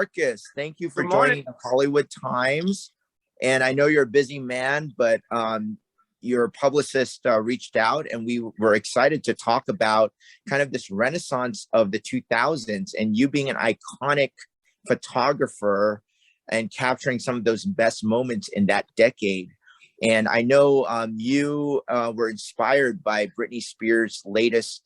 Marcus, thank you for Good morning. joining the Hollywood Times. And I know you're a busy man, but your publicist reached out and we were excited to talk about kind of this renaissance of the 2000s and you being an iconic photographer and capturing some of those best moments in that decade. And I know you were inspired by Britney Spears' latest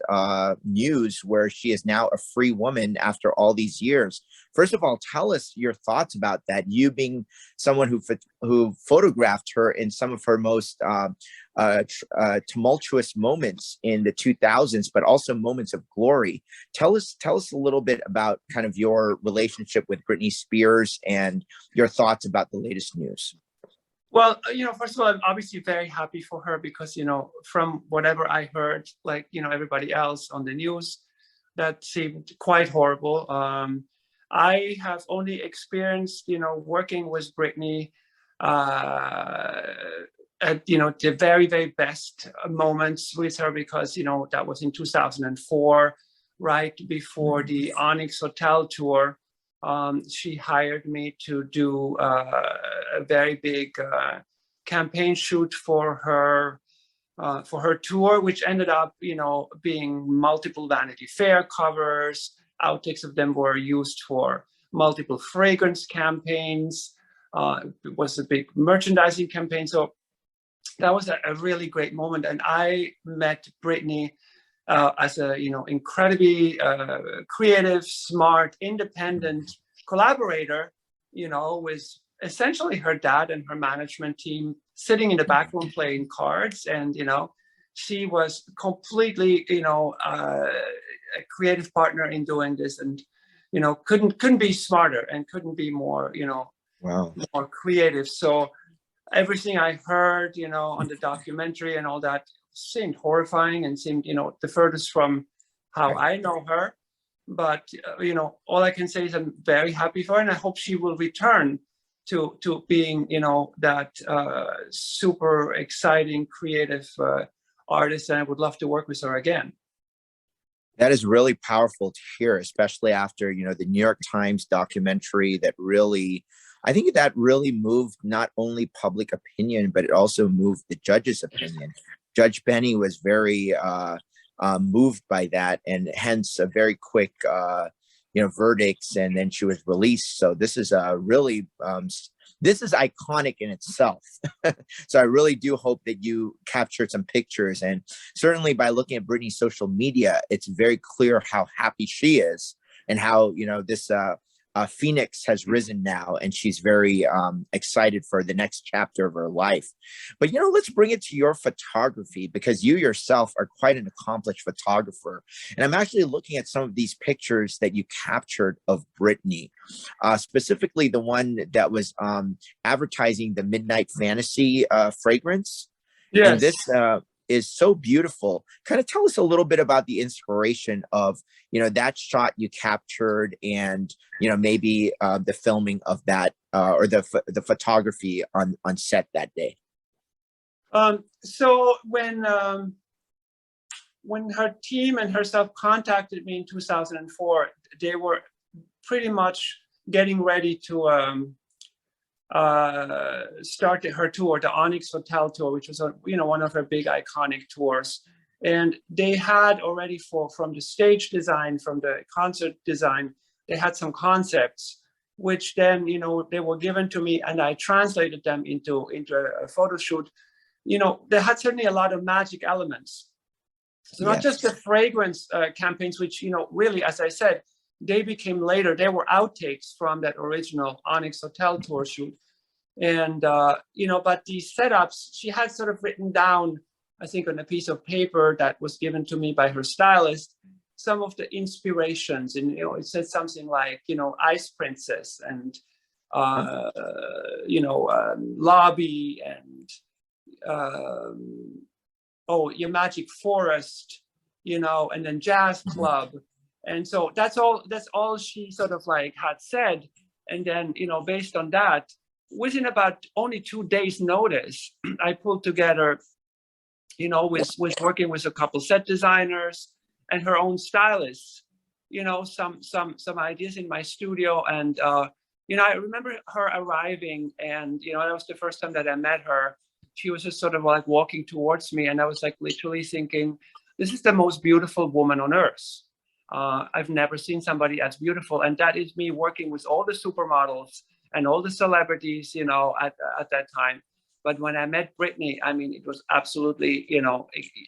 news, where she is now a free woman after all these years. First of all, tell us your thoughts about that. You being someone who photographed her in some of her most tumultuous moments in the 2000s, but also moments of glory. Tell us a little bit about kind of your relationship with Britney Spears and your thoughts about the latest news. Well, first of all, I'm obviously very happy for her because, from whatever I heard, like, everybody else on the news, that seemed quite horrible. I have only experienced, working with Britney at, the very, very best moments with her because, that was in 2004, right before the Onyx Hotel tour. She hired me to do a very big campaign shoot for her tour, which ended up, being multiple Vanity Fair covers. Outtakes of them were used for multiple fragrance campaigns. It was a big merchandising campaign. So that was a really great moment. And I met Britney as a incredibly creative, smart, independent collaborator, with essentially her dad and her management team sitting in the back room playing cards, and she was completely a creative partner in doing this, and couldn't be smarter and couldn't be more wow, more creative. So everything I heard on the documentary and all that seemed horrifying and seemed, the furthest from how I know her. But, all I can say is I'm very happy for her, and I hope she will return to being, that super exciting, creative artist, and I would love to work with her again. That is really powerful to hear, especially after, the New York Times documentary that really, I think that really moved not only public opinion, but it also moved the judge's opinion. Judge Benny was very moved by that, and hence a very quick, verdicts, and then she was released. So this is really, this is iconic in itself. So I really do hope that you captured some pictures, and certainly by looking at Britney's social media, it's very clear how happy she is and how, this Phoenix has risen now, and she's very excited for the next chapter of her life. But let's bring it to your photography, because you yourself are quite an accomplished photographer. And I'm actually looking at some of these pictures that you captured of Britney, specifically the one that was advertising the Midnight Fantasy fragrance. Yes. And this is so beautiful. Kind of tell us a little bit about the inspiration of, that shot you captured, and, maybe the filming of that or the photography on set that day. So when her team and herself contacted me in 2004, they were pretty much getting ready to started her tour, the Onyx Hotel tour, which was one of her big iconic tours. And they had already from the stage design, from the concert design, they had some concepts, which then they were given to me, and I translated them into a photo shoot. They had certainly a lot of magic elements. So not just the fragrance campaigns, which really, as I said, they became later. They were outtakes from that original Onyx Hotel tour shoot. And, but these setups, she had sort of written down, I think, on a piece of paper that was given to me by her stylist, some of the inspirations. And, it said something like, Ice Princess and, Lobby and, Your Magic Forest, and then Jazz Club. And so that's all she sort of like had said. And then, based on that, within about only 2 days notice, I pulled together, with working with a couple set designers and her own stylists, some ideas in my studio. And, I remember her arriving, and, that was the first time that I met her. She was just sort of like walking towards me, and I was like literally thinking, this is the most beautiful woman on earth. I've never seen somebody as beautiful. And that is me working with all the supermodels and all the celebrities, at that time. But when I met Britney, I mean, it was absolutely,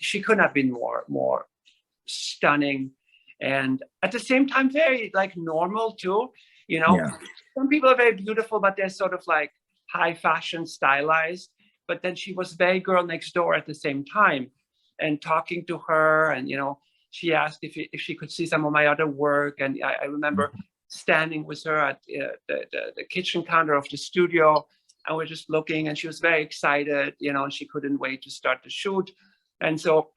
she couldn't have been more stunning. And at the same time, very like normal too. Yeah. Some people are very beautiful, but they're sort of like high fashion stylized. But then she was very girl next door at the same time. And talking to her, and she asked if she could see some of my other work. And I remember standing with her at the kitchen counter of the studio, and we're just looking, and she was very excited, and she couldn't wait to start the shoot. And so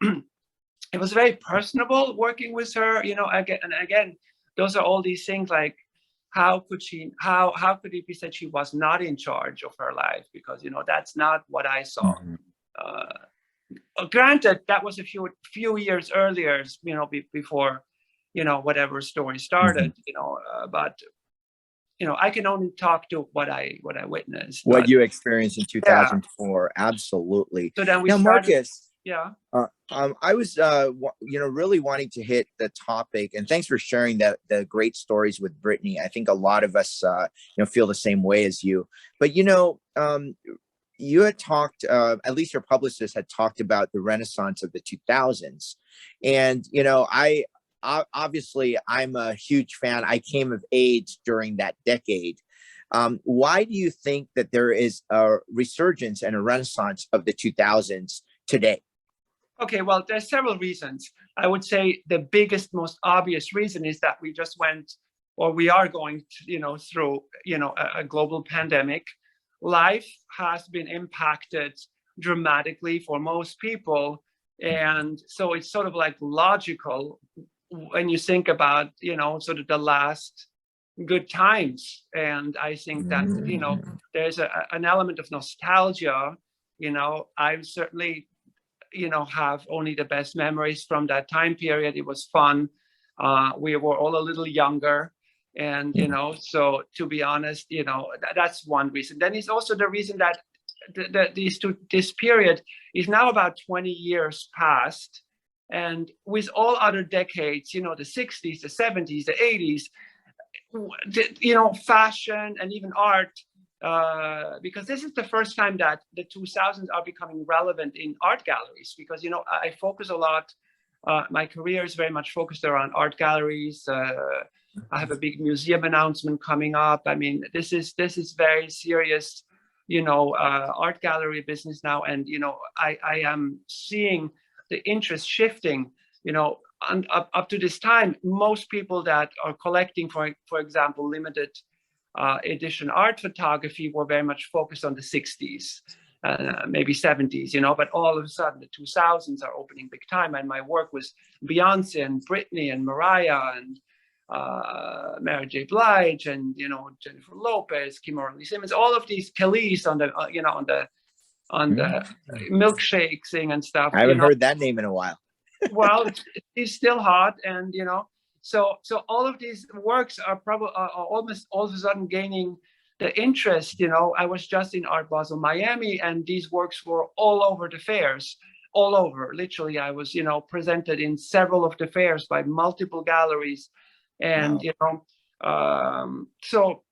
it was very personable working with her, again, those are all these things like, how could it be said she was not in charge of her life? Because, that's not what I saw. Granted, that was a few years earlier, before, whatever story started, but, I can only talk to what I witnessed. What you experienced in 2004. Yeah. Absolutely. So then we started, Marcus. Yeah. I was, really wanting to hit the topic, and thanks for sharing the great stories with Britney. I think a lot of us, feel the same way as you. But you had talked, at least your publicist had talked about the Renaissance of the 2000s, and obviously I'm a huge fan. I came of age during that decade. Why do you think that there is a resurgence and a renaissance of the 2000s today? Okay, well, there's several reasons. I would say the biggest, most obvious reason is that we just went, or we are going, through, a global pandemic. Life has been impacted dramatically for most people. And so it's sort of like logical when you think about, sort of the last good times. And I think that, there's an element of nostalgia. I've certainly, have only the best memories from that time period. It was fun. We were all a little younger. And, so to be honest, that's one reason. Then it's also the reason that this period is now about 20 years past. And with all other decades, the 60s, the 70s, the 80s, fashion and even art, because this is the first time that the 2000s are becoming relevant in art galleries, because, I focus a lot, my career is very much focused around art galleries. I have a big museum announcement coming up. I mean, this is very serious, art gallery business now. And, I am seeing the interest shifting, and up to this time, most people that are collecting, for example, limited edition art photography were very much focused on the 60s, maybe 70s, but all of a sudden the 2000s are opening big time. And my work was Beyonce and Britney and Mariah and Mary J. Blige and, Jennifer Lopez, Kimberly Simmons, all of these Kelly's on the, on the milkshake thing and stuff. I haven't heard that name in a while. Well, it's still hot. And, so all of these works are probably almost all of a sudden gaining the interest. I was just in Art Basel, Miami, and these works were all over the fairs, all over. Literally, I was, presented in several of the fairs by multiple galleries. And, so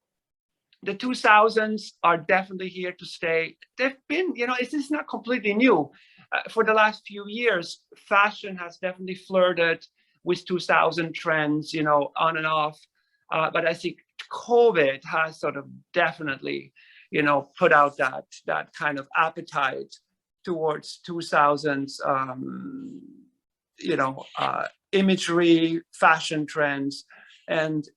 the 2000s are definitely here to stay. They've been, this is not completely new. For the last few years, fashion has definitely flirted with 2000 trends, on and off. But I think COVID has sort of definitely, put out that kind of appetite towards 2000s, imagery, fashion trends. And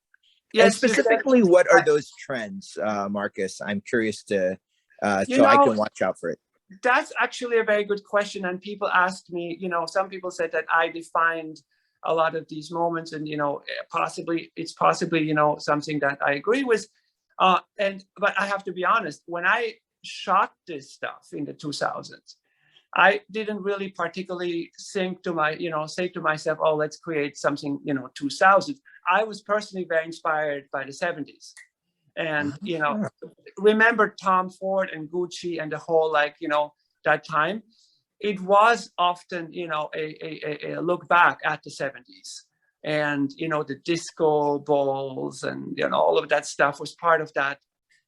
yes, specifically, what are those trends, Marcus? I'm curious to, so I can watch out for it. That's actually a very good question. And people ask me, some people said that I defined a lot of these moments, and, it's possibly, something that I agree with. But I have to be honest, when I shot this stuff in the 2000s, I didn't really particularly think to say to myself, oh, let's create something, 2000s. I was personally very inspired by the 70s. And, remember Tom Ford and Gucci and the whole, that time. It was often, a look back at the 70s. And, the disco balls and, all of that stuff was part of that,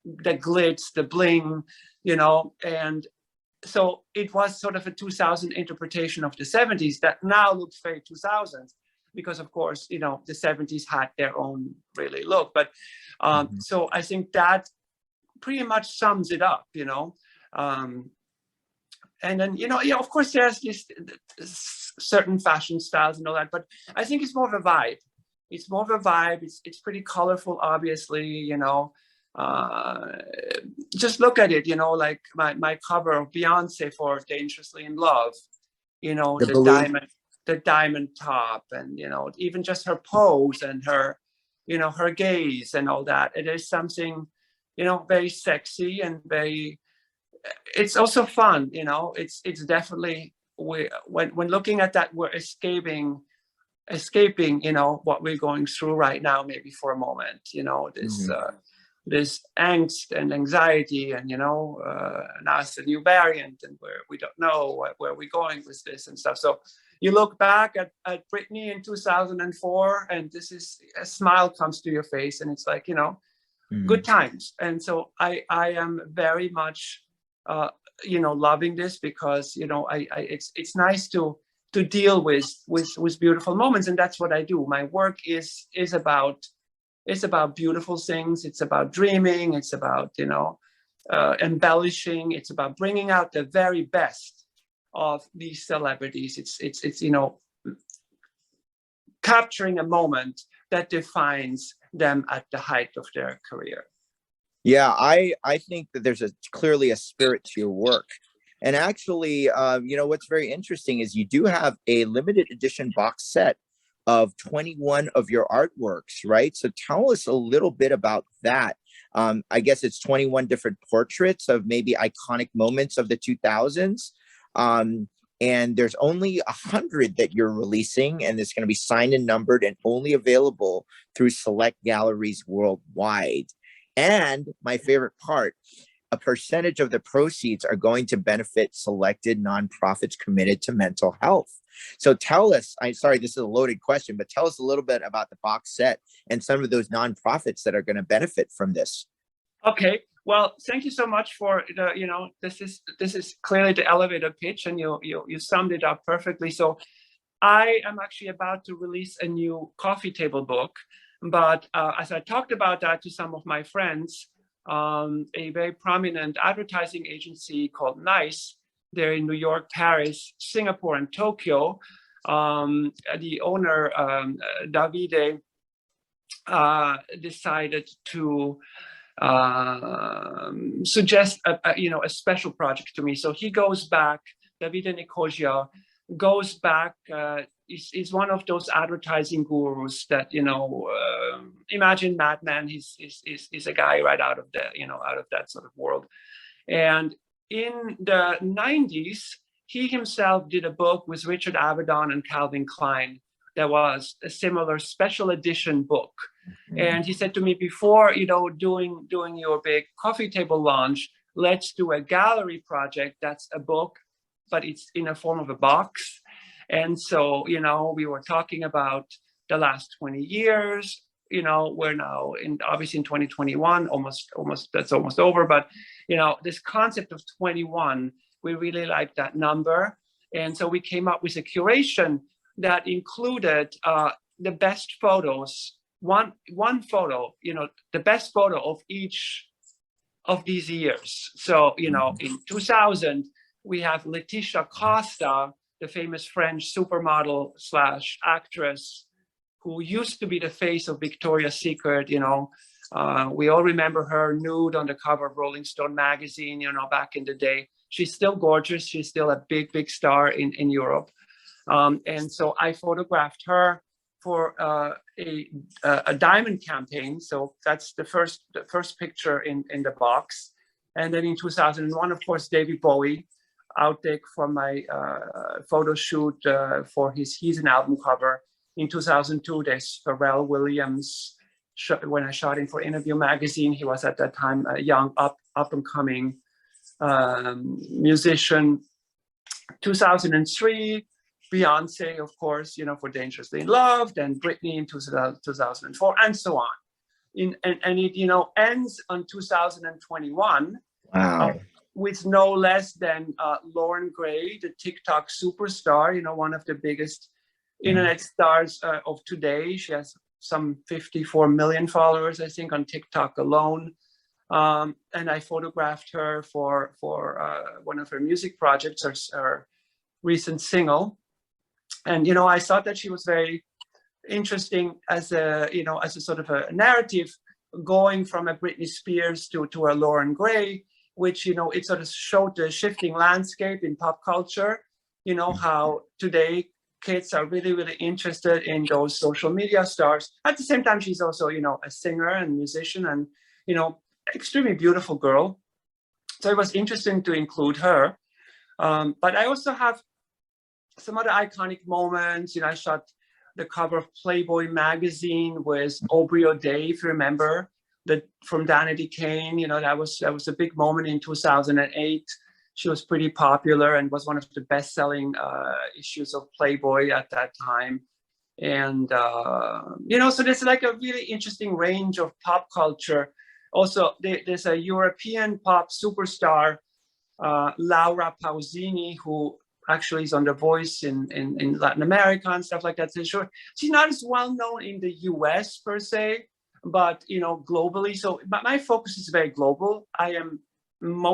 the glitz, the bling, and so it was sort of a 2000 interpretation of the 70s that now looks very 2000s because, of course, the 70s had their own really look. But so I think that pretty much sums it up, and then, of course, there's this certain fashion styles and all that, but I think it's more of a vibe. It's more of a vibe. It's pretty colorful, obviously, just look at it, like my cover of Beyonce for Dangerously in Love, the diamond top, and, even just her pose and her, her gaze and all that. It is something, very sexy and very, it's also fun, it's definitely, when looking at that, we're escaping, what we're going through right now, maybe for a moment, this angst and anxiety, and now it's a new variant, and we don't know where we're going with this and stuff. So you look back at Britney in 2004, and this is a smile comes to your face, and it's like, good times. And so I am very much loving this because it's nice to deal with beautiful moments, and that's what I do. My work is about beautiful things. It's about dreaming. It's about embellishing. It's about bringing out the very best of these celebrities. It's capturing a moment that defines them at the height of their career. Yeah, I think that there's clearly a spirit to your work. And actually, what's very interesting is you do have a limited edition box set of 21 of your artworks, right? So tell us a little bit about that. I guess it's 21 different portraits of maybe iconic moments of the 2000s. And there's only 100 that you're releasing, and it's going to be signed and numbered and only available through select galleries worldwide. And my favorite part, a percentage of the proceeds are going to benefit selected nonprofits committed to mental health. So tell us, I'm sorry, this is a loaded question, but tell us a little bit about the box set and some of those nonprofits that are going to benefit from this. Okay, well, thank you so much for the, this is clearly the elevator pitch, and you summed it up perfectly. So I am actually about to release a new coffee table book, but as I talked about that to some of my friends, a very prominent advertising agency called Nice, they're in New York, Paris, Singapore, and Tokyo. The owner, Davide, decided to suggest a special project to me. So he goes back, Davide Nicosia goes back, is one of those advertising gurus that, imagine Mad Men, he's a guy right out of the, out of that sort of world. And in the 90s, he himself did a book with Richard Avedon and Calvin Klein that was a similar special edition book. Mm-hmm. And he said to me, before, doing your big coffee table launch, let's do a gallery project that's a book, but it's in a form of a box. And so, we were talking about the last 20 years, we're now obviously in 2021, that's almost over. But, this concept of 21, we really like that number. And so we came up with a curation that included the best photos, one photo, the best photo of each of these years. So, in 2000, we have Letitia Costa, the famous French supermodel / actress, who used to be the face of Victoria's Secret. We all remember her nude on the cover of Rolling Stone magazine, back in the day. She's still gorgeous. She's still a big star in Europe. And so I photographed her for a diamond campaign. So that's the first picture in the box. And then in 2001, of course, David Bowie, outtake from my photo shoot for his He's an album cover. in 2002, there's Pharrell Williams. When I shot him for Interview magazine, he was at that time a young up and coming musician. 2003, Beyonce, of course, for Dangerously in Love, then Britney in 2004, and so on. And it, ends on 2021. Wow. With no less than Lauren Gray, the TikTok superstar, one of the biggest internet stars of today. She has some 54 million followers, I think, on TikTok alone. And I photographed her for one of her music projects, her recent single. And, I thought that she was very interesting as a sort of a narrative, going from a Britney Spears to a Lauren Gray, which, it sort of showed the shifting landscape in pop culture, how today kids are really, really interested in those social media stars. At the same time, she's also, a singer and musician and, extremely beautiful girl. So it was interesting to include her. But I also have some other iconic moments. I shot the cover of Playboy magazine with Aubrey O'Day, if you remember, from Danity Kane. That was a big moment in 2008. She was pretty popular and was one of the best-selling issues of Playboy at that time. And so there's like a really interesting range of pop culture. Also, there's a European pop superstar, Laura Pausini, who actually is on The Voice in Latin America and stuff like that. So sure, she's not as well known in the US per se, but globally. So my focus is very global. I am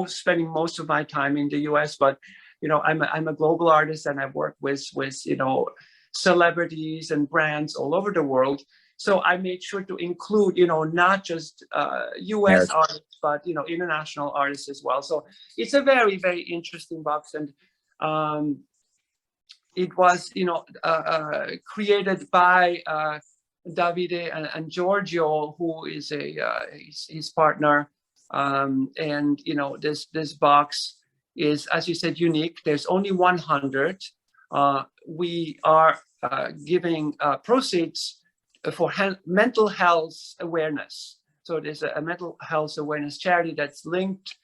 spending most of my time in the US, but I'm a global artist, and I work with celebrities and brands all over the world. So I made sure to include not just US artists, but international artists as well. So it's a very, very interesting box. And it was created by Davide and Giorgio, who is his partner. And this box is, as you said, unique. There's only 100. We are giving proceeds for mental health awareness. So there's a mental health awareness charity that's linked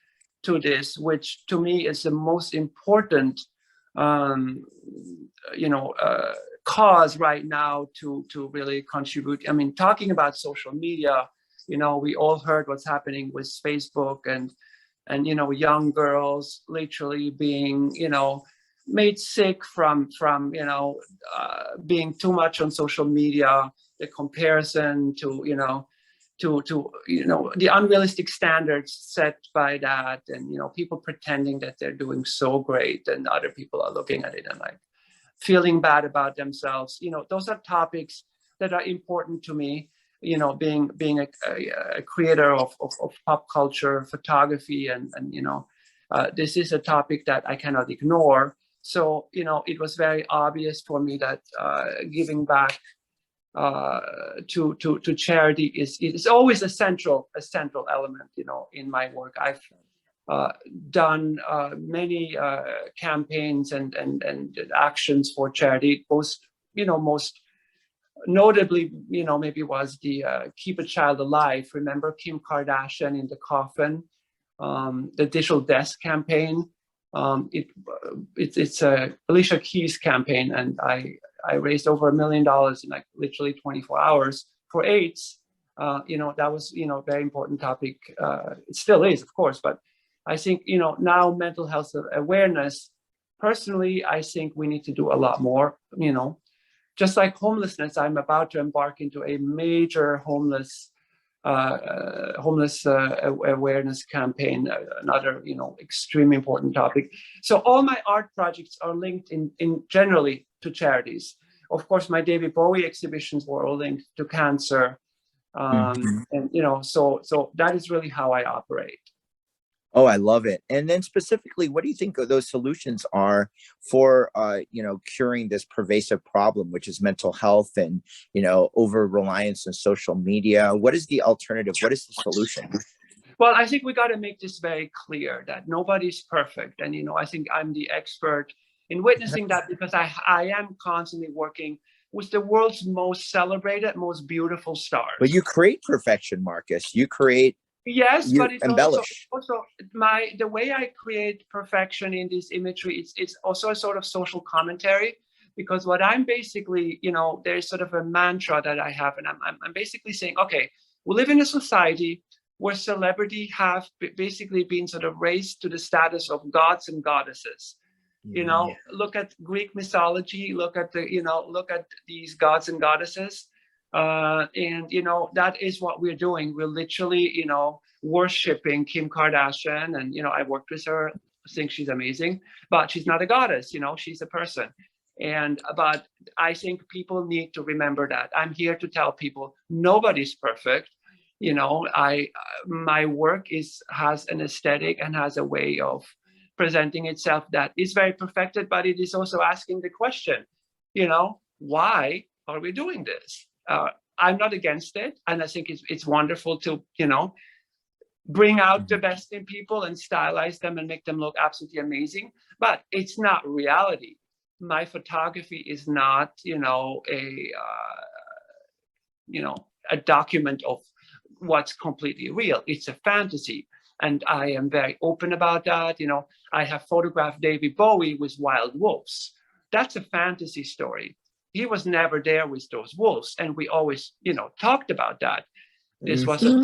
to this, which to me is the most important cause right now to really contribute. I mean, talking about social media, we all heard what's happening with Facebook and young girls literally being made sick from being too much on social media, the comparison to the unrealistic standards set by that, and people pretending that they're doing so great and other people are looking at it and like feeling bad about themselves. Those are topics that are important to me. Being a creator of pop culture, photography, and this is a topic that I cannot ignore. So it was very obvious for me that giving back to charity is always a central element in my work. I've done many campaigns and actions for charity. Most notably, maybe was the Keep a Child Alive. Remember Kim Kardashian in the coffin, the Digital Death campaign. It's a Alicia Keys campaign, and I raised over $1 million in like literally 24 hours for AIDS. That was a very important topic. It still is, of course, but I think now mental health awareness. Personally, I think we need to do a lot more. Just like homelessness, I'm about to embark into a major homeless awareness campaign, another extremely important topic. So all my art projects are linked in generally to charities. Of course, my David Bowie exhibitions were all linked to cancer, and so that is really how I operate. Oh, I love it. And then specifically, what do you think those solutions are for, curing this pervasive problem, which is mental health and, over reliance on social media? What is the alternative? What is the solution? Well, I think we got to make this very clear that nobody's perfect. And, I think I'm the expert in witnessing that, because I am constantly working with the world's most celebrated, most beautiful stars. But you create perfection, Marcus. You create. Yes, you but it's embellish. also the way I create perfection in this imagery. It's also a sort of social commentary, because what I'm basically, there's sort of a mantra that I have, and I'm basically saying, okay, we live in a society where celebrity have basically been sort of raised to the status of gods and goddesses. Look at Greek mythology, look at these gods and goddesses. And that is what we're doing. We're literally, worshiping Kim Kardashian. And, I worked with her, I think she's amazing, but she's not a goddess, she's a person. But I think people need to remember that. I'm here to tell people nobody's perfect. My work has an aesthetic and has a way of presenting itself that is very perfected, but it is also asking the question, why are we doing this? I'm not against it. And I think it's wonderful to, bring out the best in people and stylize them and make them look absolutely amazing. But it's not reality. My photography is not, a document of what's completely real. It's a fantasy. And I am very open about that. I have photographed David Bowie with wild wolves. That's a fantasy story. He was never there with those wolves. And we always, talked about that. This was a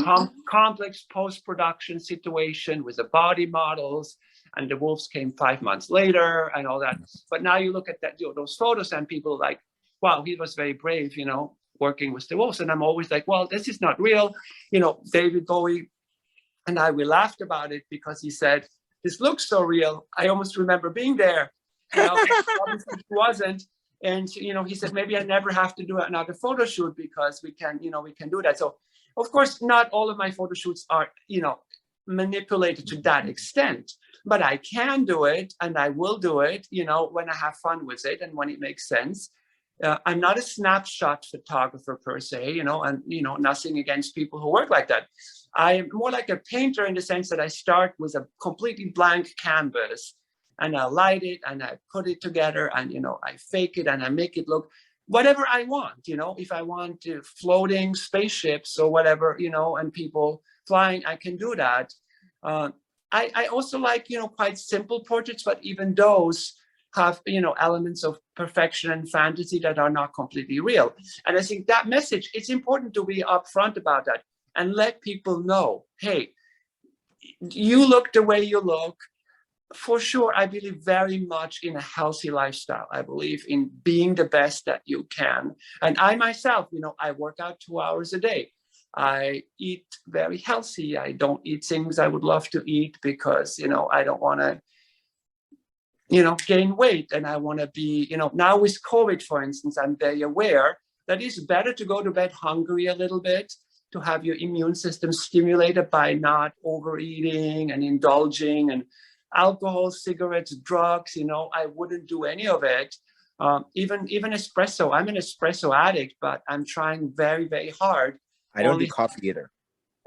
complex post-production situation with the body models, and the wolves came 5 months later and all that. But now you look at that, those photos, and people are like, wow, he was very brave, working with the wolves. And I'm always like, well, this is not real. David Bowie and we laughed about it because he said, this looks so real. I almost remember being there. Obviously it wasn't. And, he said, maybe I never have to do another photo shoot because we can do that. So, of course, not all of my photo shoots are, manipulated to that extent, but I can do it and I will do it, when I have fun with it and when it makes sense. I'm not a snapshot photographer per se, and, nothing against people who work like that. I am more like a painter in the sense that I start with a completely blank canvas and I light it and I put it together and, I fake it and I make it look whatever I want, if I want to floating spaceships or whatever, and people flying, I can do that. I also like, quite simple portraits, but even those have, elements of perfection and fantasy that are not completely real. And I think that message, it's important to be upfront about that and let people know, hey, you look the way you look. For sure, I believe very much in a healthy lifestyle. I believe in being the best that you can. And I myself, I work out 2 hours a day. I eat very healthy. I don't eat things I would love to eat because, I don't want to, gain weight. And I want to be, now with COVID, for instance, I'm very aware that it's better to go to bed hungry a little bit, to have your immune system stimulated by not overeating and indulging and alcohol, cigarettes, drugs. I wouldn't do any of it. Even espresso. I'm an espresso addict, but I'm trying very, very hard. I don't do coffee either.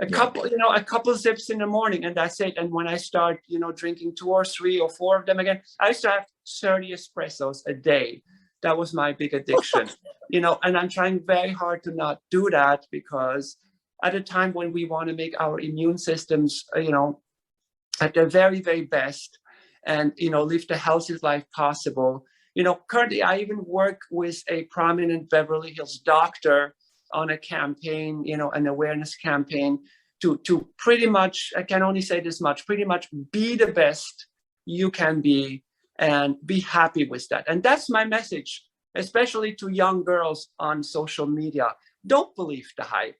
A couple sips in the morning, and that's it. And when I start, drinking 2 or 3 or 4 of them again, I used to have 30 espressos a day. That was my big addiction. And I'm trying very hard to not do that, because at a time when we want to make our immune systems, at their very, very best and, live the healthiest life possible. Currently I even work with a prominent Beverly Hills doctor on a campaign, an awareness campaign to pretty much, I can only say this much, pretty much be the best you can be and be happy with that. And that's my message, especially to young girls on social media. Don't believe the hype.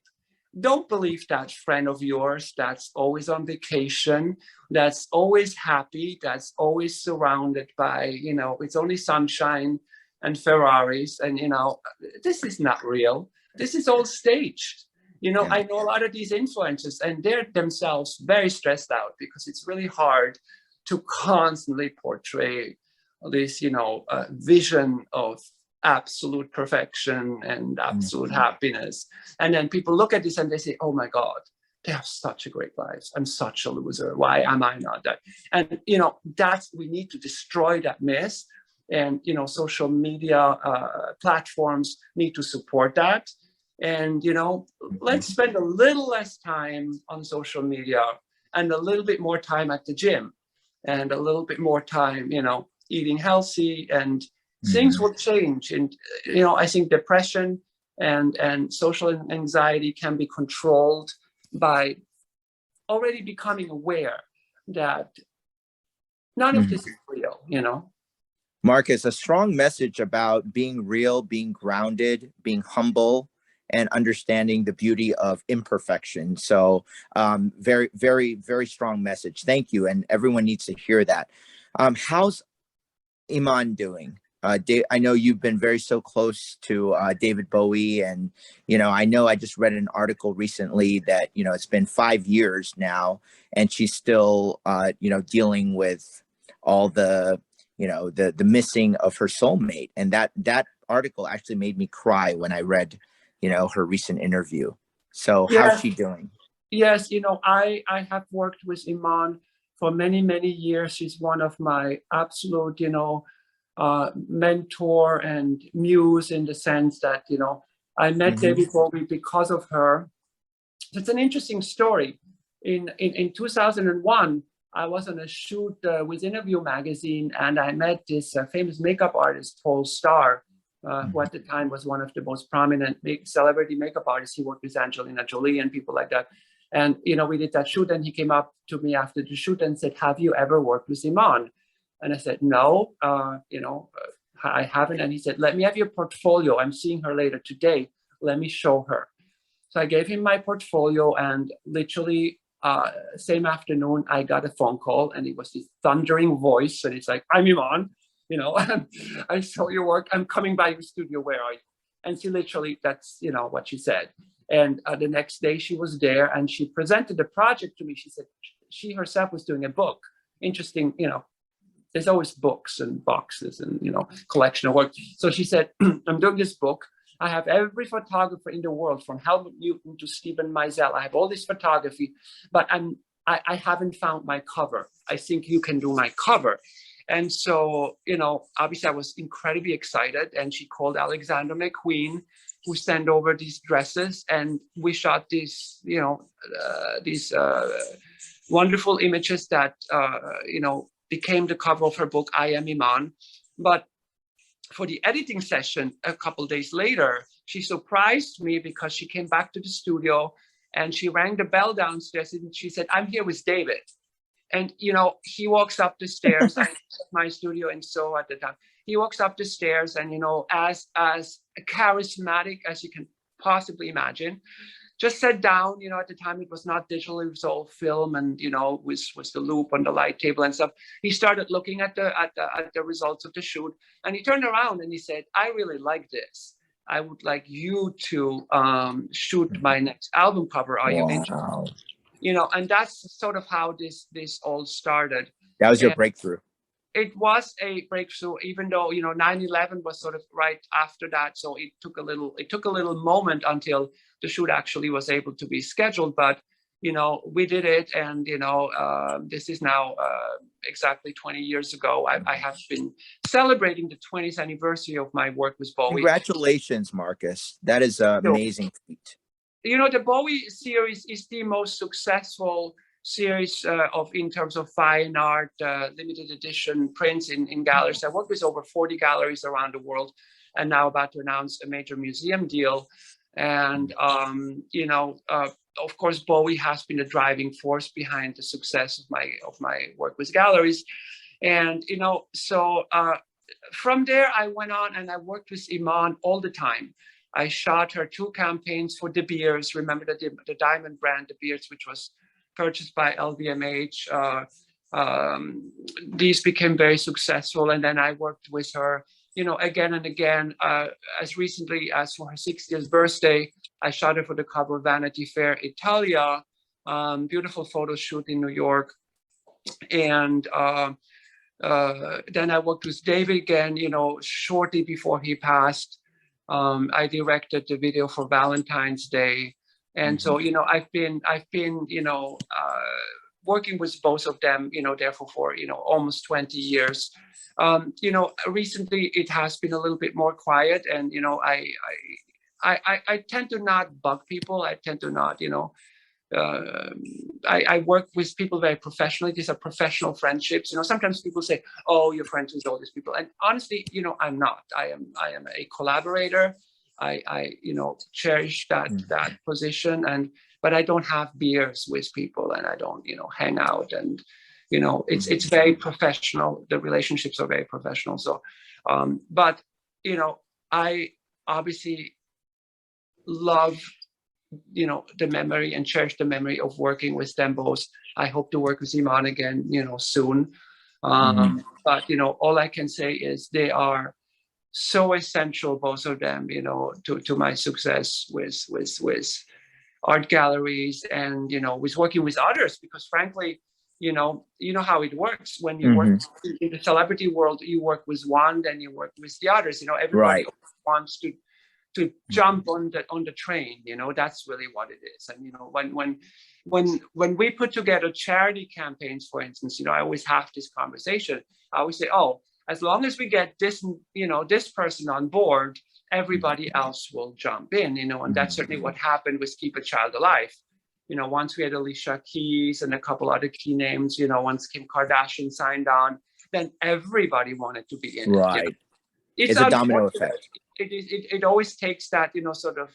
Don't believe that friend of yours that's always on vacation, that's always happy, that's always surrounded by, it's only sunshine and Ferraris. And, this is not real. This is all staged. I know a lot of these influencers, and they're themselves very stressed out because it's really hard to constantly portray this, vision of absolute perfection and absolute happiness. And then people look at this and they say, oh my God, they have such a great life. I'm such a loser. Why am I not that? And, we need to destroy that myth. and social media platforms need to support that. And let's spend a little less time on social media and a little bit more time at the gym, and a little bit more time eating healthy, and things will change. And I think depression and social anxiety can be controlled by already becoming aware that none of this is real. Marcus, a strong message about being real, being grounded, being humble, and understanding the beauty of imperfection. So very, very, very strong message. Thank you. And everyone needs to hear that. How's Iman doing? I know you've been so close to David Bowie, and I know I just read an article recently that it's been 5 years now, and she's still dealing with all the the missing of her soulmate, and that article actually made me cry when I read her recent interview. So how's she doing? Yes, I have worked with Iman for many, many years. She's one of my absolute mentor and muse, in the sense that I met David Bowie because of her. It's an interesting story. In 2001, I was on a shoot with Interview magazine, and I met this famous makeup artist, Paul Starr, who at the time was one of the most prominent celebrity makeup artists. He worked with Angelina Jolie and people like that. And we did that shoot, and he came up to me after the shoot and said, "Have you ever worked with Iman?" And I said, "No, I haven't." And he said, "Let me have your portfolio. I'm seeing her later today. Let me show her." So I gave him my portfolio, and literally same afternoon, I got a phone call, and it was this thundering voice, and it's like, "I'm Iman, I saw your work. I'm coming by your studio. Where are you?" And she literally, that's what she said. And the next day she was there, and she presented the project to me. She said she herself was doing a book. Interesting, there's always books and boxes and collection of work. So she said, "I'm doing this book. I have every photographer in the world, from Helmut Newton to Stephen Meisel. I have all this photography, but I haven't found my cover. I think you can do my cover." And so, obviously I was incredibly excited, and she called Alexander McQueen, who sent over these dresses, and we shot these wonderful images that, became the cover of her book, I Am Iman. But for the editing session a couple days later, she surprised me because she came back to the studio, and she rang the bell downstairs, and she said, "I'm here with David." And, he walks up the stairs. I at my studio in Soho at the time. He walks up the stairs, and, as charismatic as you can possibly imagine, just sat down. At the time it was not digital, it was all film, and, was the loop on the light table and stuff. He started looking at the results of the shoot, and he turned around and he said, "I really like this. I would like you to shoot my next album cover. Are you interested?" And that's sort of how this all started. That was your breakthrough. It was a breakthrough, even though 9/11 was sort of right after that. So it took a little moment until the shoot actually was able to be scheduled. But we did it, and this is now exactly 20 years ago. I have been celebrating the 20th anniversary of my work with Bowie. Congratulations, Marcus. That is an amazing feat. The Bowie series is the most successful series in terms of fine art, limited edition prints in galleries. I work with over 40 galleries around the world, and now about to announce a major museum deal. And of course, Bowie has been the driving force behind the success of my work with galleries. And so from there I went on, and I worked with Iman all the time. I shot her 2 campaigns for De Beers. Remember the diamond brand De Beers, which was purchased by LVMH. These became very successful, and then I worked with her, again and again. As recently as for her 60th birthday, I shot her for the cover of Vanity Fair Italia. Beautiful photo shoot in New York, and then I worked with David again. Shortly before he passed. I directed the video for Valentine's Day. And so, I've been, working with both of them, therefore for, almost 20 years. Recently it has been a little bit more quiet, and, I tend to not bug people. I tend to not, I work with people very professionally. These are professional friendships. Sometimes people say, "Oh, you're friends with all these people," and honestly, I'm not. I am a collaborator. I cherish that position, but I don't have beers with people, and I don't, hang out, and it's very professional. The relationships are very professional. So, but I obviously love the memory and cherish the memory of working with them both. I hope to work with Iman again, soon. But all I can say is they are so essential, both of them, to my success with art galleries, and with working with others, because frankly, you know how it works when you work in the celebrity world. You work with one, then you work with the others. Everybody wants to jump on the train. That's really what it is. And when we put together charity campaigns, for instance, I always have this conversation. I always say, oh, as long as we get this this person on board, everybody else will jump in. And that's certainly what happened with Keep a Child Alive. Once we had Alicia Keys and a couple other key names, once Kim Kardashian signed on, then everybody wanted to be in it. It's a domino effect. It always takes that, sort of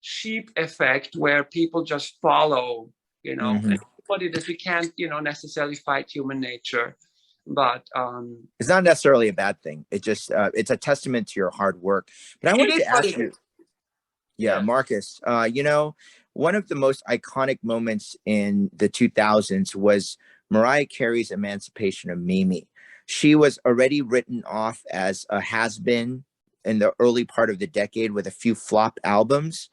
sheep effect where people just follow, and what it is. We can't, necessarily fight human nature, but it's not necessarily a bad thing. It just, it's a testament to your hard work. But I wanted to ask you, Markus, one of the most iconic moments in the 2000s was Mariah Carey's Emancipation of Mimi. She was already written off as a has-been in the early part of the decade with a few flop albums,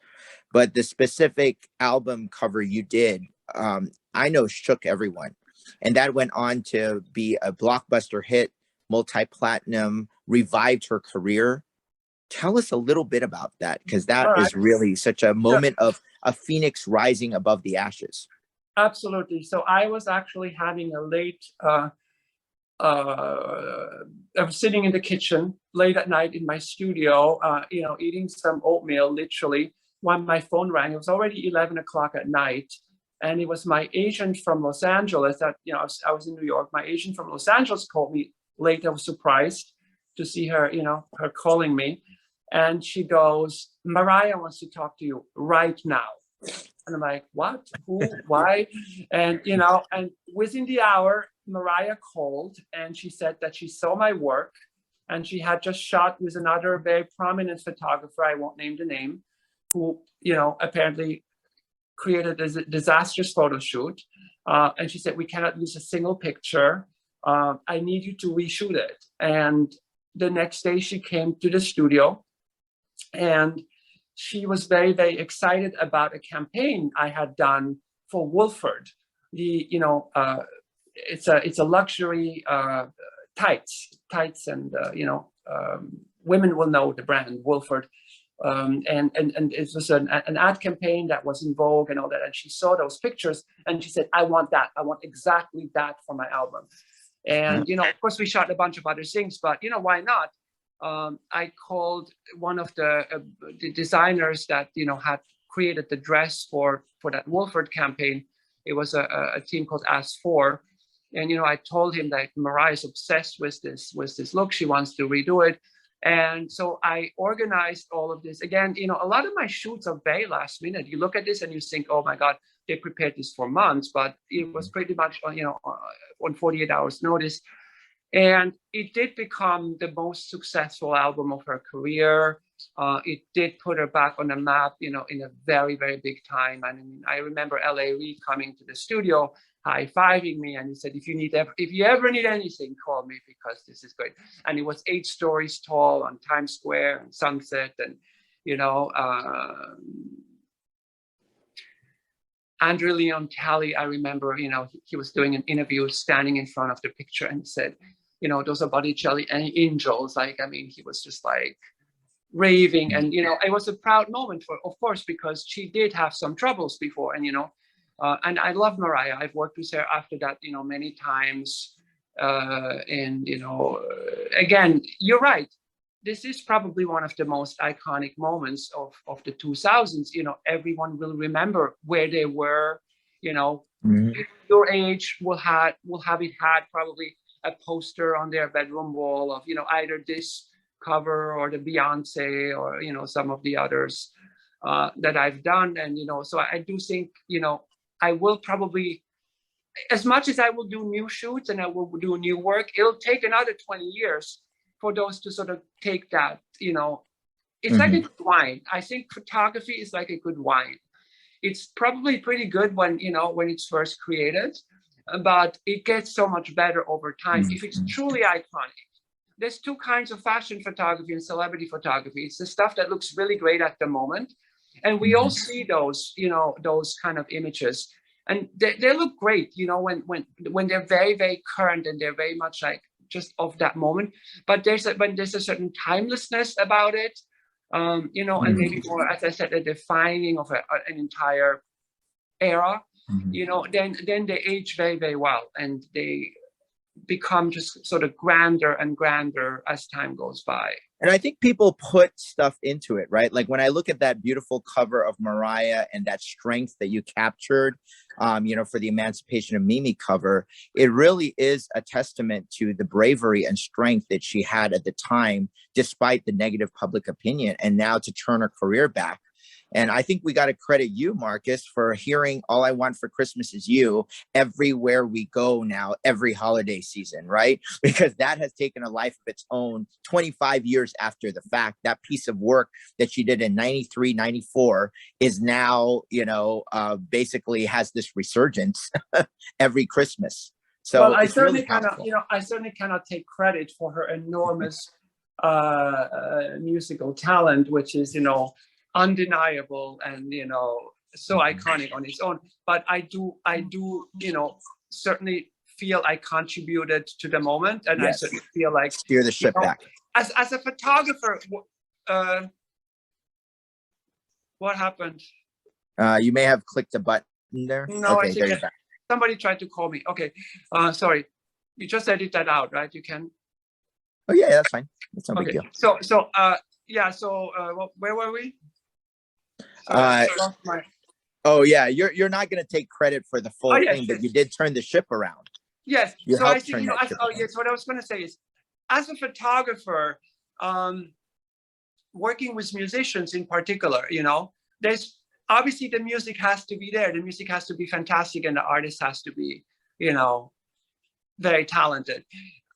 but the specific album cover you did, I know, shook everyone. And that went on to be a blockbuster hit, multi-platinum, revived her career. Tell us a little bit about that, because that is really such a moment of a phoenix rising above the ashes. Absolutely. So I was actually having a late, I was sitting in the kitchen late at night in my studio, eating some oatmeal, literally, when my phone rang. It was already 11 o'clock at night. And it was my agent from Los Angeles that, I was in New York. My agent from Los Angeles called me late. I was surprised to see her, her calling me. And she goes, "Mariah wants to talk to you right now." And I'm like, "What? Who? Why?" And, and within the hour, Mariah called, and she said that she saw my work, and she had just shot with another very prominent photographer, I won't name the name, who, apparently created a disastrous photo shoot. And she said, "We cannot use a single picture. I need you to reshoot it." And the next day she came to the studio, and she was very, very excited about a campaign I had done for Wolford. It's a luxury tights, and women will know the brand Wolford. And it was an ad campaign that was in vogue and all that. And she saw those pictures and she said, "I want that. I want exactly that for my album." And, of course we shot a bunch of other things, but, why not? I called one of the designers that, had created the dress for that Wolford campaign. It was a team called As4. And, I told him that Mariah is obsessed with this look. She wants to redo it. And so I organized all of this. Again, a lot of my shoots are very last minute. You look at this and you think, oh my God, they prepared this for months, but it was pretty much, on 48 hours notice. And it did become the most successful album of her career. It did put her back on the map, in a very, very big time. And I remember L.A. Reid coming to the studio, high-fiving me, and he said, if you ever need anything, call me, because this is great. And it was 8 stories tall on Times Square and Sunset, and Andrew Leon Talley, I remember, he was doing an interview standing in front of the picture and said, those are Botticelli and angels. He was just like raving. And, it was a proud moment of course, because she did have some troubles before. And, And I love Mariah. I've worked with her after that, many times. And, again, you're right. This is probably one of the most iconic moments of the 2000s. Everyone will remember where they were. Your age will have it had probably a poster on their bedroom wall of either this cover or the Beyonce or some of the others that I've done. And so I do think I will probably, as much as I will do new shoots and I will do new work, it'll take another 20 years for those to sort of take that. It's like a good wine. I think photography is like a good wine. It's probably pretty good when it's first created, but it gets so much better over time if it's truly iconic. There's two kinds of fashion photography and celebrity photography. It's the stuff that looks really great at the moment, and we all see those those kind of images, and they look great when they're very, very current and they're very much like just of that moment. But there's a certain timelessness about it. And maybe more, as I said, a defining of an entire era, then they age very, very well, and they become just sort of grander and grander as time goes by. And I think people put stuff into it, right? Like when I look at that beautiful cover of Mariah and that strength that you captured, for the Emancipation of Mimi cover, it really is a testament to the bravery and strength that she had at the time, despite the negative public opinion, and now to turn her career back. And I think we got to credit you, Markus, for hearing All I Want for Christmas Is You everywhere we go now, every holiday season, right? Because that has taken a life of its own 25 years after the fact. That piece of work that she did in 93, 94 is now, basically has this resurgence every Christmas. So well, I certainly cannot take credit for her enormous musical talent, which is, undeniable and so iconic on its own. But I do certainly feel I contributed to the moment, and yes. I certainly feel like steer the ship back. As a photographer, what happened? You may have clicked a button there. No, okay, there you're back. Somebody tried to call me. Okay, sorry. You just edit that out, right? You can. Oh yeah, that's fine. That's no big deal. So where were we? Oh yeah, you're not going to take credit for the full thing, but you did turn the ship around. Yes. So I think yes. What I was going to say is, as a photographer, working with musicians in particular, there's obviously the music has to be there. The music has to be fantastic, and the artist has to be, very talented.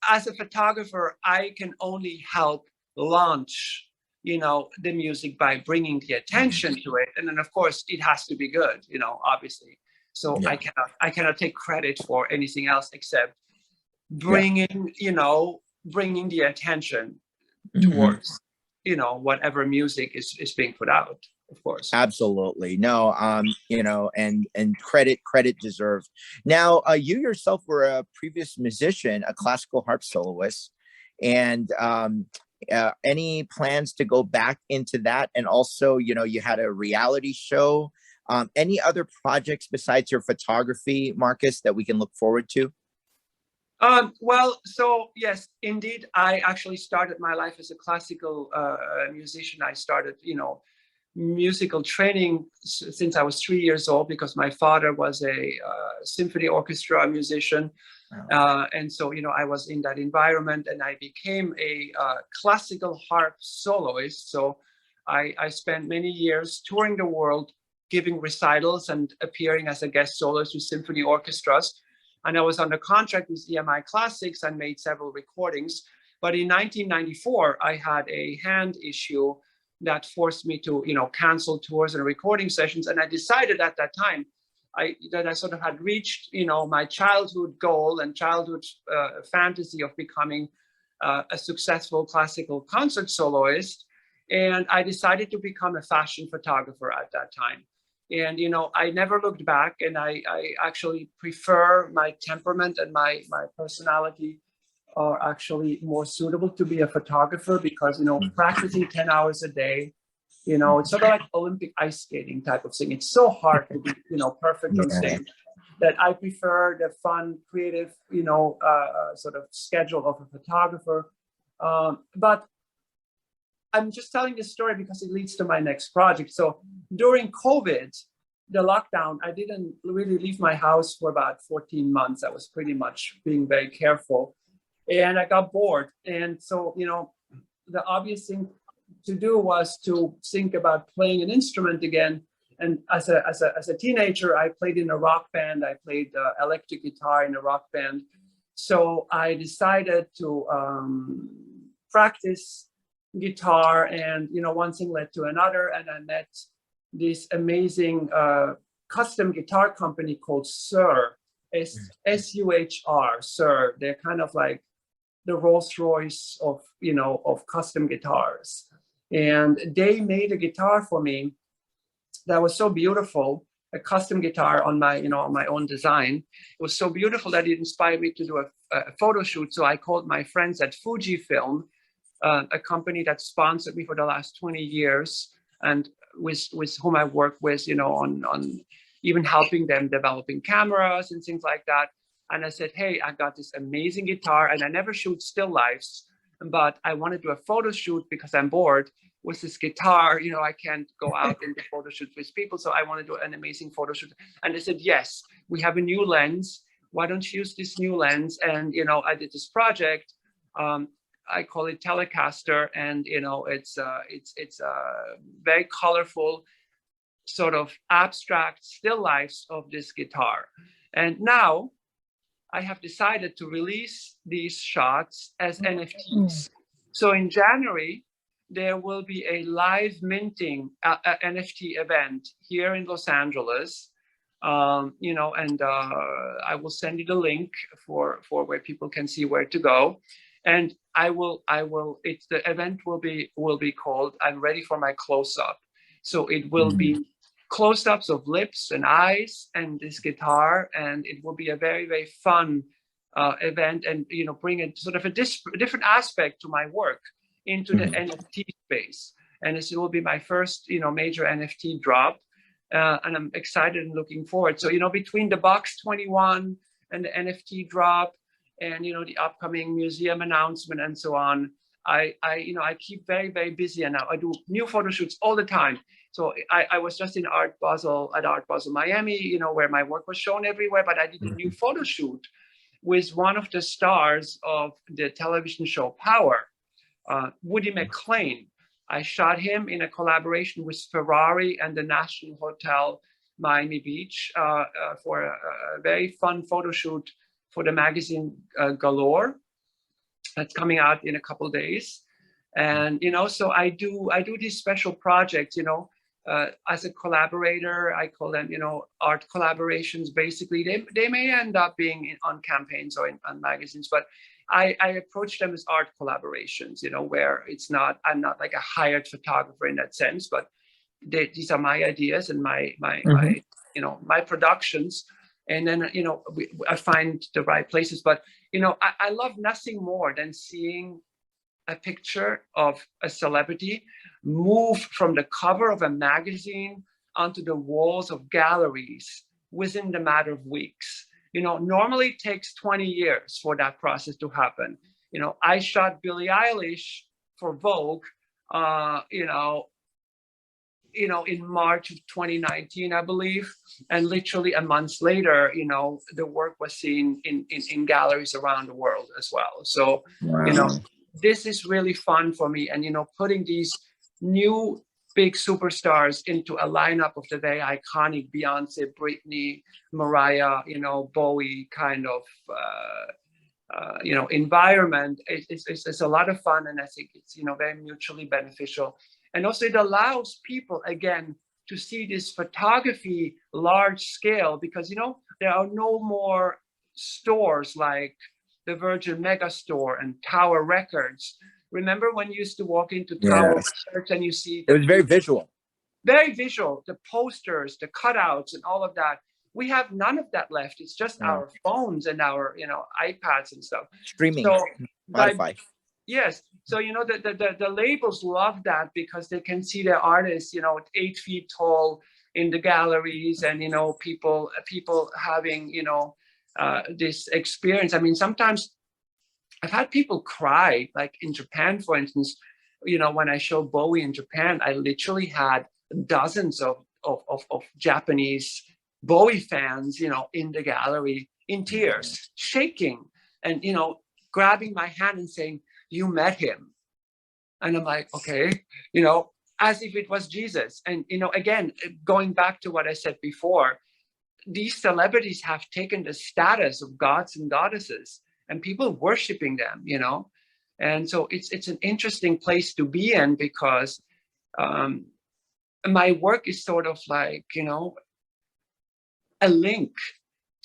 As a photographer, I can only help launch the music by bringing the attention to it, and then of course it has to be good, obviously. So yeah. I cannot take credit for anything else except bringing the attention towards whatever music is being put out, of course. Absolutely. No, and credit deserved. Now, you yourself were a previous musician, a classical harp soloist, and any plans to go back into that? And also, you had a reality show. Any other projects besides your photography, Markus, that we can look forward to? Well, so yes, indeed, I actually started my life as a classical musician. I started, musical training since I was 3 years old, because my father was a symphony orchestra musician. And so, I was in that environment, and I became a classical harp soloist. So I spent many years touring the world, giving recitals and appearing as a guest soloist with symphony orchestras. And I was under contract with EMI Classics and made several recordings. But in 1994, I had a hand issue that forced me to, cancel tours and recording sessions. And I decided at that time that I sort of had reached, my childhood goal and childhood fantasy of becoming a successful classical concert soloist. And I decided to become a fashion photographer at that time. And, I never looked back, and I actually prefer my temperament and my personality are actually more suitable to be a photographer, because, practicing 10 hours a day You know, it's sort of like Olympic ice skating type of thing. It's so hard to be, you know, perfect on stage that I prefer the fun, creative, you know, sort of schedule of a photographer. But I'm just telling this story because it leads to my next project. So during COVID, the lockdown, I didn't really leave my house for about 14 months. I was pretty much being very careful, and I got bored. And so, you know, the obvious thing to do was to think about playing an instrument again. And as a teenager, I played in a rock band. I played electric guitar in a rock band. So I decided to practice guitar, and you know, one thing led to another, and I met this amazing custom guitar company called Suhr, S-U-H-R, Suhr. They're kind of like the Rolls Royce of, you know, of custom guitars. And they made a guitar for me that was so beautiful, a custom guitar on my, you know, on my own design. It was so beautiful that it inspired me to do a photo shoot. So I called my friends at Fujifilm, a company that sponsored me for the last 20 years, and with whom I work with, you know, on even helping them developing cameras and things like that. And I said, hey, I got this amazing guitar, and I never shoot still lifes, but I want to do a photo shoot because I'm bored with this guitar. You know, I can't go out and do photo shoots with people, so I want to do an amazing photo shoot. And they said, yes, we have a new lens. Why don't you use this new lens? And, you know, I did this project. I call it Telecaster, and you know, it's very colorful, sort of abstract still lifes of this guitar. And now I have decided to release these shots as NFTs. So in January, there will be a live minting NFT event here in Los Angeles. You know, and I will send you the link for where people can see where to go. And the event will be called I'm Ready for My Close-Up. So it will be close-ups of lips and eyes and this guitar, and it will be a very, very fun event, and, you know, bring a sort of a different aspect to my work into the NFT space. And this will be my first, you know, major NFT drop. And I'm excited and looking forward. So, you know, between the Box 21 and the NFT drop, and, you know, the upcoming museum announcement and so on, I keep very, very busy, and now I do new photo shoots all the time. So I was just in Art Basel Miami, you know, where my work was shown everywhere, but I did a new photo shoot with one of the stars of the television show Power, Woody McClain. I shot him in a collaboration with Ferrari and the National Hotel Miami Beach for a very fun photo shoot for the magazine Galore. That's coming out in a couple of days. And, you know, so I do these special projects, you know, as a collaborator. I call them, you know, art collaborations. Basically, they may end up being on campaigns or on magazines, but I approach them as art collaborations, you know, where I'm not like a hired photographer in that sense, but these are my ideas and my you know, my productions. And then, you know, I find the right places. But, you know, I love nothing more than seeing a picture of a celebrity move from the cover of a magazine onto the walls of galleries within the matter of weeks. You know, normally it takes 20 years for that process to happen. You know, I shot Billie Eilish for Vogue, in March of 2019, I believe. And literally a month later, you know, the work was seen in galleries around the world as well. So, wow. You know, this is really fun for me. And, you know, putting these new big superstars into a lineup of the very iconic Beyonce, Britney, Mariah, you know, Bowie kind of, you know, environment. It's a lot of fun. And I think it's, you know, very mutually beneficial. And also it allows people, again, to see this photography large scale, because, you know, there are no more stores like the Virgin Megastore and Tower Records. Remember when you used to walk into Tower Records and you see— it was very visual. Very visual, the posters, the cutouts and all of that. We have none of that left. It's just our phones and our, you know, iPads and stuff. Streaming, so Spotify. Yes. So, the labels love that because they can see their artists, 8 feet tall in the galleries, and, people having, this experience. I mean, sometimes I've had people cry, like in Japan, for instance, when I showed Bowie in Japan, I literally had dozens of Japanese Bowie fans, in the gallery in tears, shaking, and, grabbing my hand and saying, "You met him." And I'm like, okay, as if it was Jesus. And, again, going back to what I said before, these celebrities have taken the status of gods and goddesses, and people worshiping them, and so it's an interesting place to be in, because my work is sort of like, a link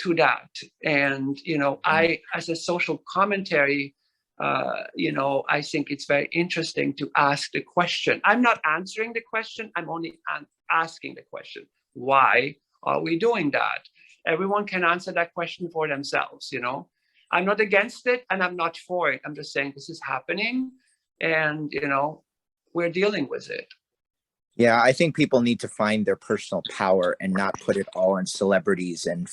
to that. And, I, as a social commentary, I think it's very interesting to ask the question. I'm not answering the question, I'm only asking the question. Why are we doing that? Everyone can answer that question for themselves, I'm not against it and I'm not for it. I'm just saying this is happening, and, we're dealing with it. Yeah, I think people need to find their personal power and not put it all on celebrities and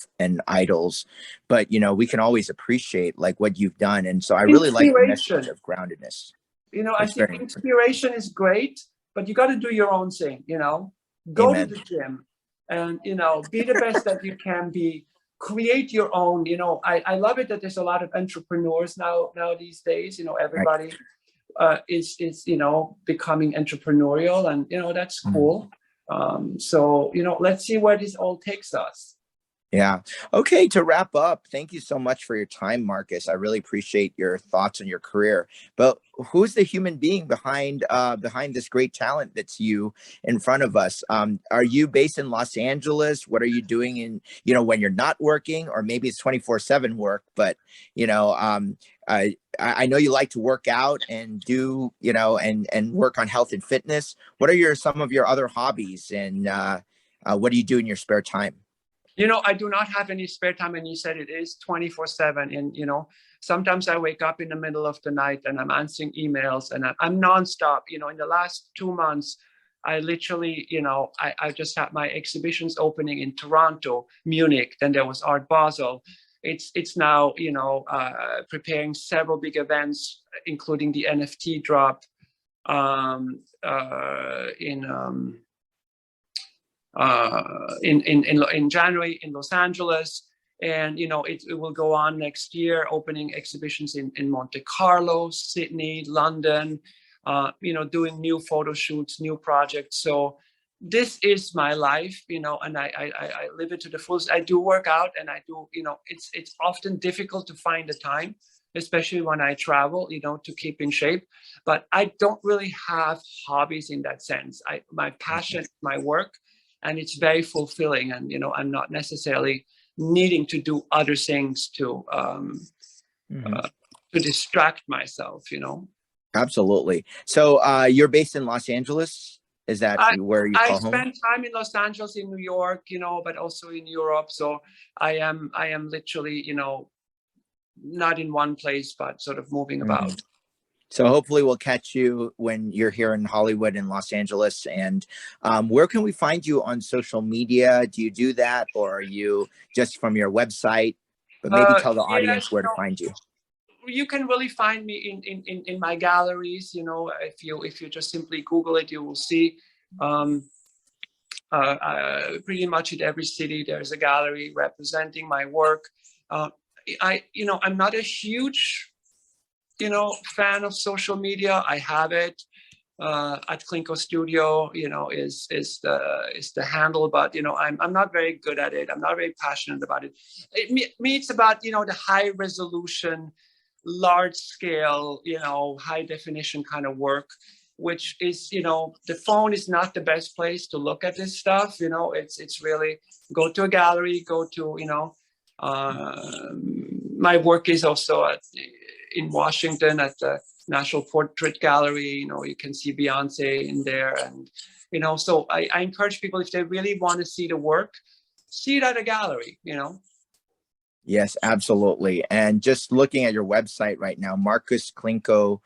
idols. But, we can always appreciate like what you've done. And so I really like the message of groundedness. I think inspiration is great, but you got to do your own thing, go Amen. to the gym and, be the best that you can be, create your own, I love it that there's a lot of entrepreneurs now these days, everybody. Right. Is becoming entrepreneurial, and that's cool. So let's see where this all takes us. Yeah. Okay. To wrap up, thank you so much for your time, Markus. I really appreciate your thoughts on your career. But who's the human being behind this great talent that's you in front of us? Are you based in Los Angeles? What are you doing in, when you're not working, or maybe it's 24/7 work, but, I know you like to work out and do, and work on health and fitness. What are some of your other hobbies, and what do you do in your spare time? I do not have any spare time, and you said it is 24/7. And, sometimes I wake up in the middle of the night and I'm answering emails, and I'm nonstop. In the last 2 months, I literally, I just had my exhibitions opening in Toronto, Munich, then there was Art Basel. It's now, preparing several big events, including the NFT drop in January in Los Angeles, and it will go on next year, opening exhibitions in Monte Carlo, Sydney, London, doing new photo shoots, new projects. So this is my life, and I live it to the fullest. I do work out, and I do, it's often difficult to find the time, especially when I travel, to keep in shape. But I don't really have hobbies in that sense. My passion is my work, and it's very fulfilling. And, I'm not necessarily needing to do other things to distract myself, Absolutely. So you're based in Los Angeles? Is that where you call home? I spend time in Los Angeles, in New York, but also in Europe. So I am literally, not in one place, but sort of moving about. So hopefully we'll catch you when you're here in Hollywood and Los Angeles. And where can we find you on social media? Do you do that, or are you just from your website? But maybe tell the audience where to find you. You can really find me in my galleries. If you just simply Google it, you will see pretty much in every city there's a gallery representing my work. I'm not a huge fan of social media. I have it at Klinko Studio, is the handle, but I'm not very good at it. I'm not very passionate about it. It's about the high resolution, large scale, high definition kind of work, which is the phone is not the best place to look at this stuff. It's really go to a gallery, go to my work is also in Washington at the National Portrait Gallery. You can see Beyonce in there, and so I encourage people, if they really want to see the work, see it at a gallery. Yes, absolutely. And just looking at your website right now, Markus Klinko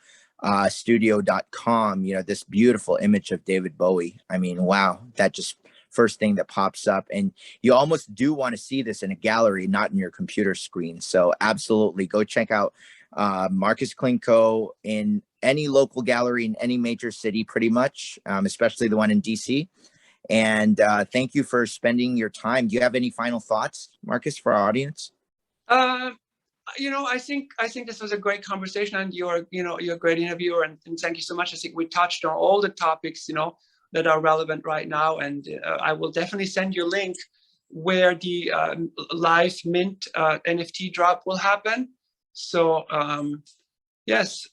studio.com, this beautiful image of David Bowie. I mean, wow, that just first thing that pops up. And you almost do want to see this in a gallery, not in your computer screen. So absolutely go check out Markus Klinko in any local gallery in any major city, pretty much, especially the one in DC. And thank you for spending your time. Do you have any final thoughts, Markus, for our audience? I think this was a great conversation, and you're a great interviewer, and thank you so much. I think we touched on all the topics, that are relevant right now, and I will definitely send you a link where the live mint NFT drop will happen. So yes,